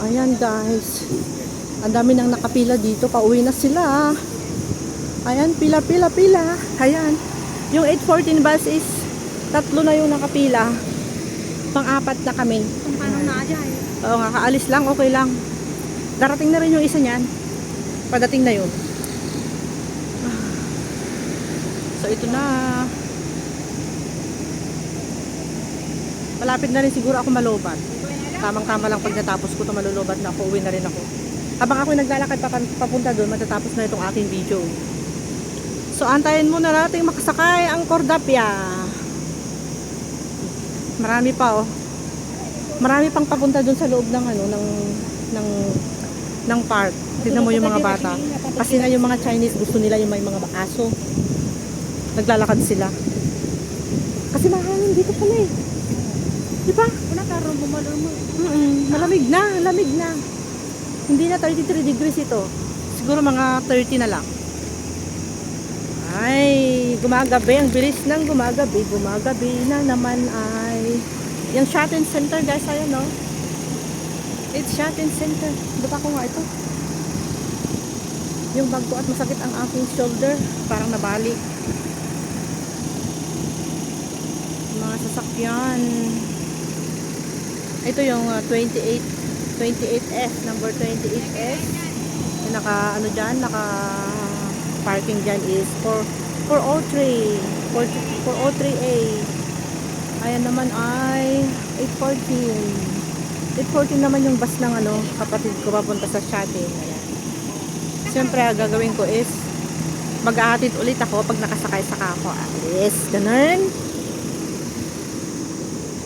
Ayan guys. Ang dami nang nakapila dito. Pauwi na sila. Ayan, pila. Ayan. Yung 8:14 bus is tatlo na yung nakapila. Pang-apat na kami. Kung paano na dyan. Oo nga, kaalis lang, okay lang. Darating na rin yung isa niyan. Padating na yun. So ito na. Malapit na rin siguro ako malobat. Tamang-tama lang pag natapos ko ito malulubat na ako, uwi na rin ako. Habang ako naglalakad papunta doon, matatapos na itong aking video. So antayin muna natin makasakay ang Cordapia. Marami pa oh. Marami pang papunta doon sa loob ng ano ng park. Tignan mo yung mga bata. Kasi nga yung mga Chinese gusto nila yung may mga aso. Naglalakad sila. Kasi mahangin dito pala eh. Di ba? Una karoon bumalor mo. Malamig na. Hindi na 33 degrees ito. Siguro mga 30 na lang. Ay, gumagabi. Ang bilis ng gumagabi. Gumagabi na naman ay yung shopping center guys. Ayan no. It's shopping center. Baka ko nga ito. Yung bag ko at masakit ang aking shoulder. Parang nabali. Mga sasakyan. Ito yung 28S, number 28S. Yung naka ano diyan, naka parking diyan is 403, 403A. Ayan naman ay 814. 814 naman yung bus ng ano, kapatid ko papunta sa shopping. Ayan. Siyempre, gagawin ko is mag-ahatid ulit ako pag nakasakay sa ako. Alis, ganun.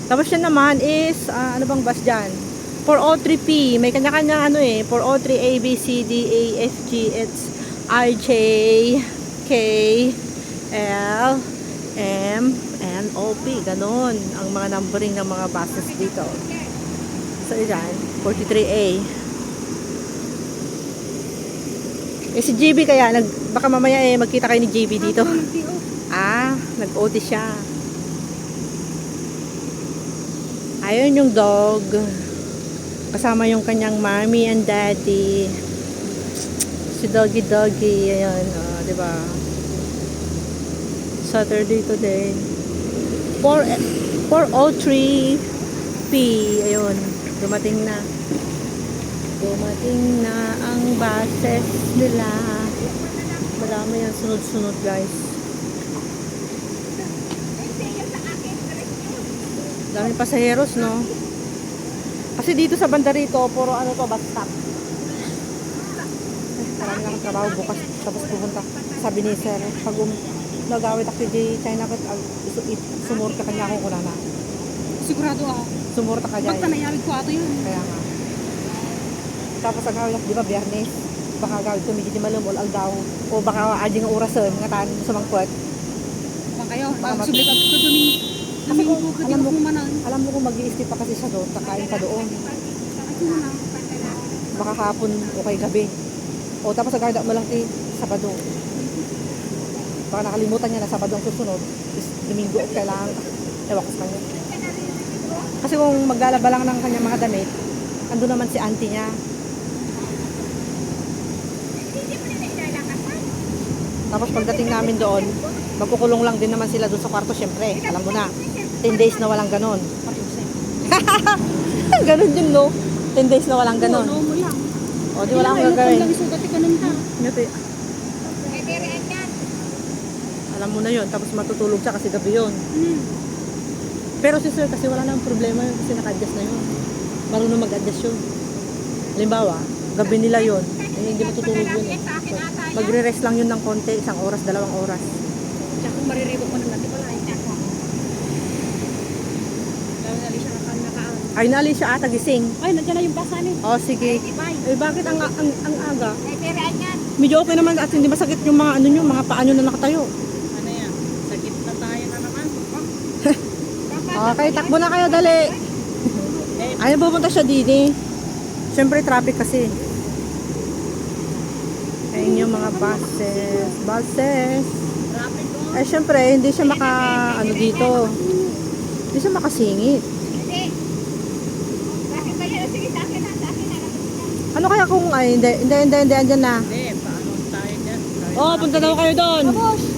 Tapos yan naman is, ano bang bus dyan? 403P. May kanya-kanya ano eh. 403 A, B, C, D, A, F, G, H, I, J, K, L, M, N, O, P. Ganon ang mga numbering ng mga buses dito. So yan, 43A. Eh si JB kaya, baka mamaya eh magkita kayo ni JB dito. Nag-OT siya. Ayun yung dog. Kasama yung kanyang mommy and daddy. Si doggy. Ayun, di ba? Saturday today. 403P. Ayun, dumating na. Dumating na ang buses nila. Madami yan sunod-sunod, guys. Daming pasaheros, no? Kasi dito sa banda rito, puro ano to, bus stop. Marami lang trabaho bukas. Tapos pupunta. Sabi ni sir, pag nag-awit ako di China, sumurta ka niya akong kulana. Sigurado ako. Sumurta ka dyan. Basta nayawid ko ato yun. Kaya nga. Tapos ang awit ako, di ba, biyernes? Baka gawid ko, medyo di malumol, daw. O baka ading ang orason, nga taan sa mangkwat. Baka kayo, sublik at ko dumi. Kasi kung alam mo kung mag-i-skip pa kasi siya doon, kakain pa doon. Baka hapon o kay gabi. O tapos agad mo lang Sabado. Baka nakalimutan niya na Sabado ang susunod. Is Domingo at kailangan. Ewan ko sa kanya. Kasi kung maglalaba lang ng kanyang mga damit, ando naman si auntie niya. Tapos pagdating namin doon, magkukulong lang din naman sila doon sa kwarto, syempre. Alam mo na. 10 days na walang ganon. Ganon din, no? 10 days na walang ganon. Oo, mo lang. O, di wala akong gagawin. Alam mo na yun. Tapos matutulog siya kasi gabi yun. Pero si sir, kasi wala nang problema yun. Kasi naka-adjust na yun. Marunong mag-adjust yun. Halimbawa, gabi nila yun. Eh, hindi matutulog yun eh. So, magre-rest lang yun ng konti. 1 oras, 2 oras. Tsaka kung mariribok mo ng natin pala, ay tsaka. Ay, naali siya ata gising. Ay, nandiyan na yung basa ni. O, sige. Eh, bakit ang aga? Ay, pero anyan. Medyo okay naman at hindi masakit yung mga ano nyo, mga paa nyo na nakatayo. Ano yan? Sakit na tayo na naman. Okay, takbo na kayo, dali. Ayaw pupunta siya dini. Siyempre, traffic kasi. Ayun yung mga buses. Eh, siyempre, hindi siya ano dito. Hindi siya makasingit. kung, ay, hindi, andyan na. Hindi, paano tayo dyan? Oh, punta daw kayo doon.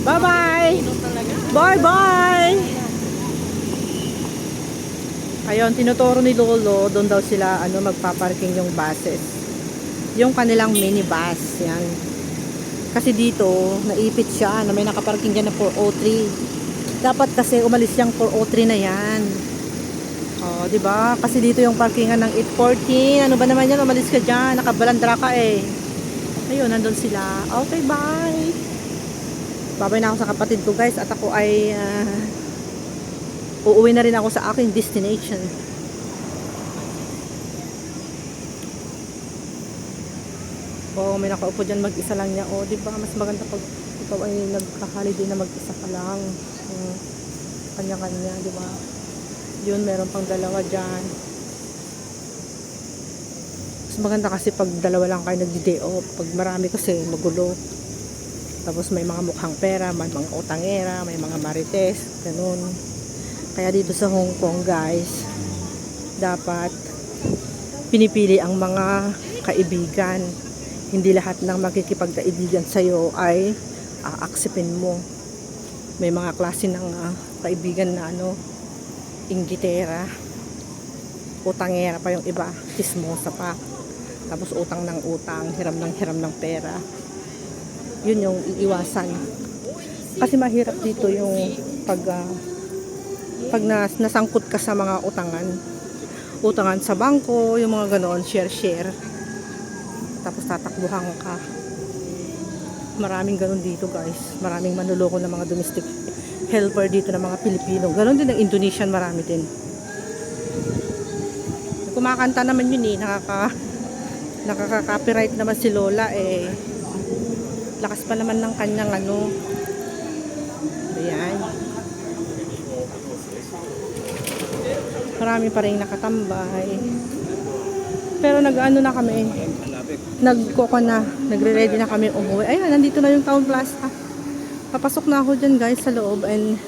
Bye-bye. Ito talaga. Bye-bye. Ayun, tinuturo ni Lolo, doon daw sila magpaparking yung buses. Yung kanilang minibus, yan. Kasi dito, naipit siya na may nakaparking dyan na 403. Dapat kasi umalis yung 403 na yan. Oh, 'di ba? Kasi dito yung parkingan ng 814. Ano ba naman yan? Umalis ka diyan, nakabalandra ka eh. Ayun, nandun sila. Okay, bye. Babay na ako sa kapatid ko, guys, at ako ay uuwi na rin ako sa aking destination. Oh, may nakaupo dyan mag-isa lang niya. Oh, 'di ba? Mas maganda pag ikaw ay nagka-holiday na mag-isa ka lang. Kanya-kanya, 'di ba? Yun, meron pang dalawa dyan. Mas maganda kasi pag dalawa lang kayo nag-day off. Pag marami kasi magulo. Tapos may mga mukhang pera, may mga utangera, may mga marites, ganun. Kaya dito sa Hong Kong, guys, dapat pinipili ang mga kaibigan. Hindi lahat ng makikipagkaibigan sa'yo ay aaksipin mo. May mga klase ng kaibigan na inggitera, utangera pa yung iba, chismosa pa, tapos utang ng utang, hiram ng pera. Yun yung iiwasan, kasi mahirap dito yung pag nasangkot ka sa mga utangan sa bangko, yung mga ganoon, share, tapos tatakbuhan ka. Maraming ganon dito, guys. Maraming manloloko ng mga domestic helper dito ng mga Pilipino. Ganon din ng Indonesian, marami din. Kumakanta naman yun eh. Nakaka-copyright naman si Lola eh. Lakas pa naman ng kanyang Ayan. Marami pa rin nakatambay. Pero na kami. Nagre-ready na kami umuwi. Ayan, nandito na yung Town Plaza. Papasok na ako dyan, guys, sa loob, and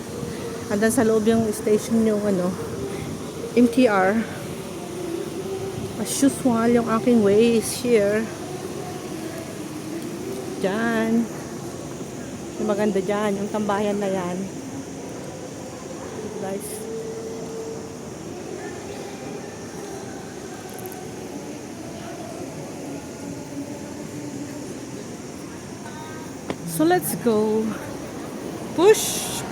andan sa loob yung station yung MTR. As usual, yung aking way is here. Dyan. Yung maganda dyan, yung tambayan na yan. Guys. So let's go. Push.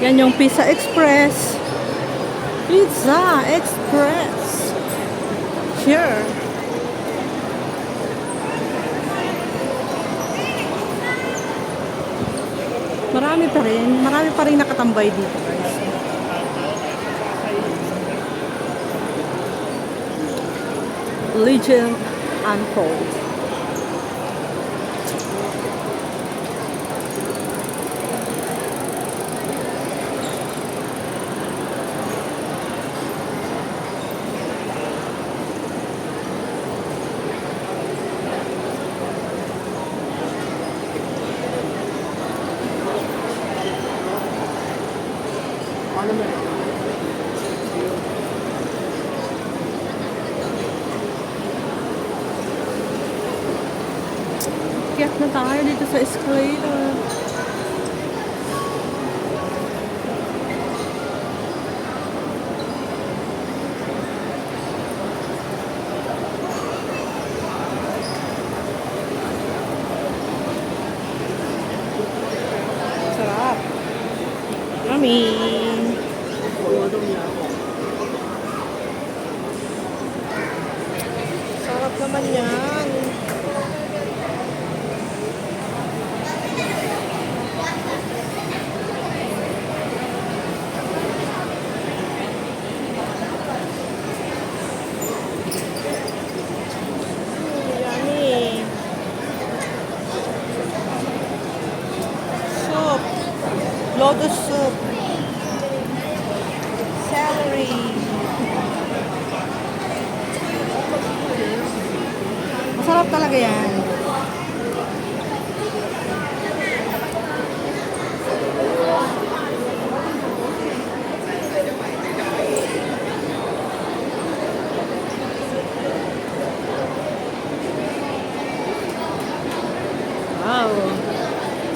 Yan yung Pizza Express. Here. Marami pa rin nakatambay dito, guys. Legend Unfold. Kiyat na tayo dito sa escalator. Sarap. Yummy. Sarap naman yan. Lotus soup, celery. Masarap talaga yan.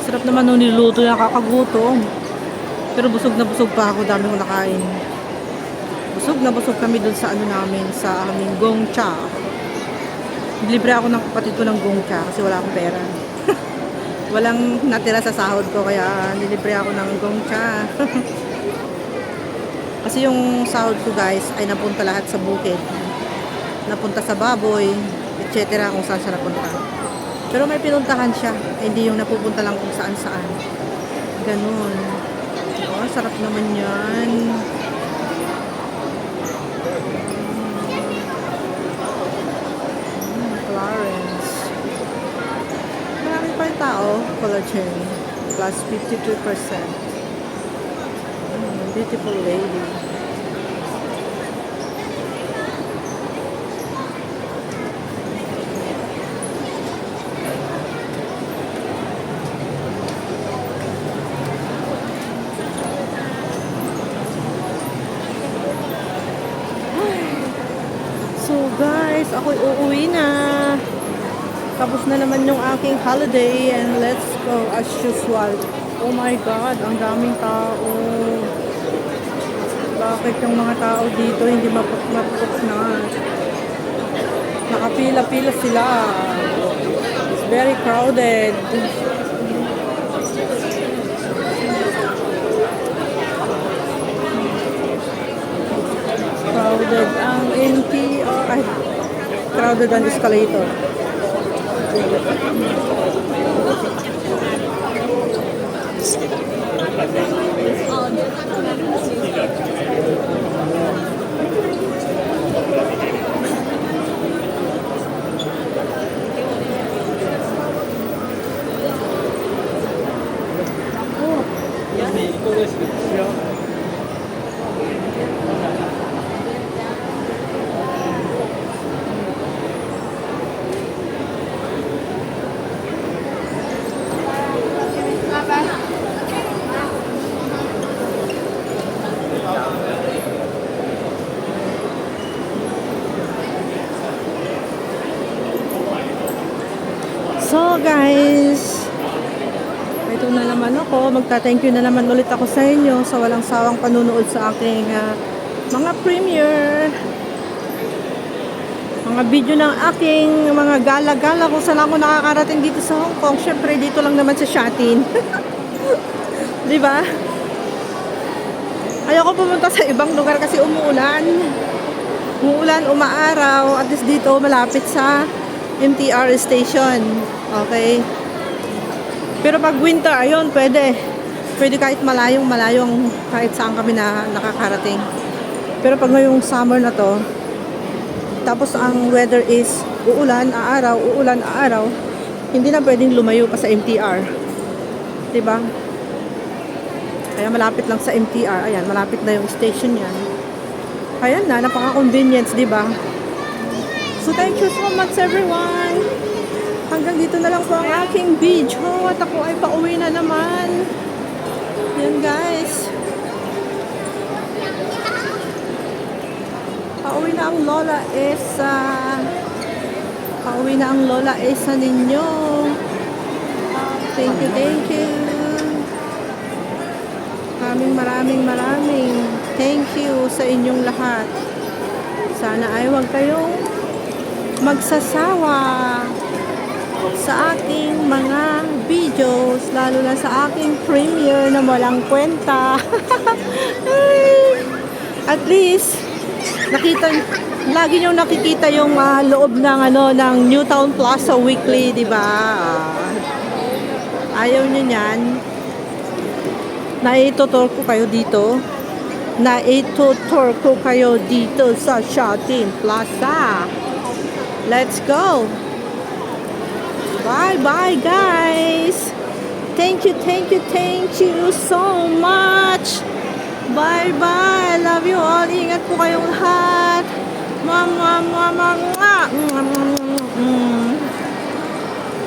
Sarap naman nung niluto na kakagutom. Pero busog na busog pa ako, dami ko nakain. Busog na busog kami dun sa ano namin, sa aming Gongcha. Libre ako ng kapatid ko ng Gongcha kasi wala akong pera. Walang natira sa sahod ko kaya nilibre ako ng Gongcha. Kasi yung sahod ko guys ay napunta lahat sa bukid. Napunta sa baboy, etc. kung saan siya napunta. Pero may pinuntahan siya, hindi yung napupunta lang kung saan saan. Ganun. Oh, sarap naman yan. Clarence. Marami pa yung tao. Collagen. Plus 52%. Beautiful lady. So guys, ako'y uuwi na. Tapos na naman yung aking holiday and let's go as usual. Oh my God, ang daming tao. Bakit yung mga tao dito hindi mapupok na? Nakapila-pila sila. It's very crowded. Crowded ang NTR. Ay, crowded ang escalator. So guys, ito na naman ako. Magta-thank you na naman ulit ako sa inyo sa walang sawang panunood sa aking mga premiere, mga video ng aking mga gala-gala kung saan ako nakakarating dito sa Hong Kong. Syempre dito lang naman sa Shatin. Di ba? Ayoko pumunta sa ibang lugar kasi umuulan. Umuulan, umaaraw. At least dito malapit sa MTR station. Okay. Pero pag winter, ayun, pwede. Pwede kahit malayong kahit saan kami na nakakarating. Pero pag ngayong summer na to, tapos ang weather is uulan, aaraw, hindi na pwedeng lumayo pa sa MTR. Diba? Kaya malapit lang sa MTR. Ayan, malapit na yung station yan. Ayan na, napaka-convenience, diba? So, thank you so much everyone. Hanggang dito na lang po ang aking video at ako ay pauwi na naman. Yan guys. Pauwi na ang Lola Esa. Pauwi na ang Lola Esa ninyo. Thank you. Maraming thank you sa inyong lahat. Sana ay huwag kayong magsasawa sa aking mga videos, lalo na sa aking premiere na walang kwenta. At least lagi nyo nakikita yung loob ng ng Newtown Plaza Weekly, di ba? Ayaw nyo yan. Naitutur ko kayo dito sa Shatin Plaza. Let's go. Bye guys. Thank you so much. Bye. Love you all. Ingat po kayong lahat. Mwah.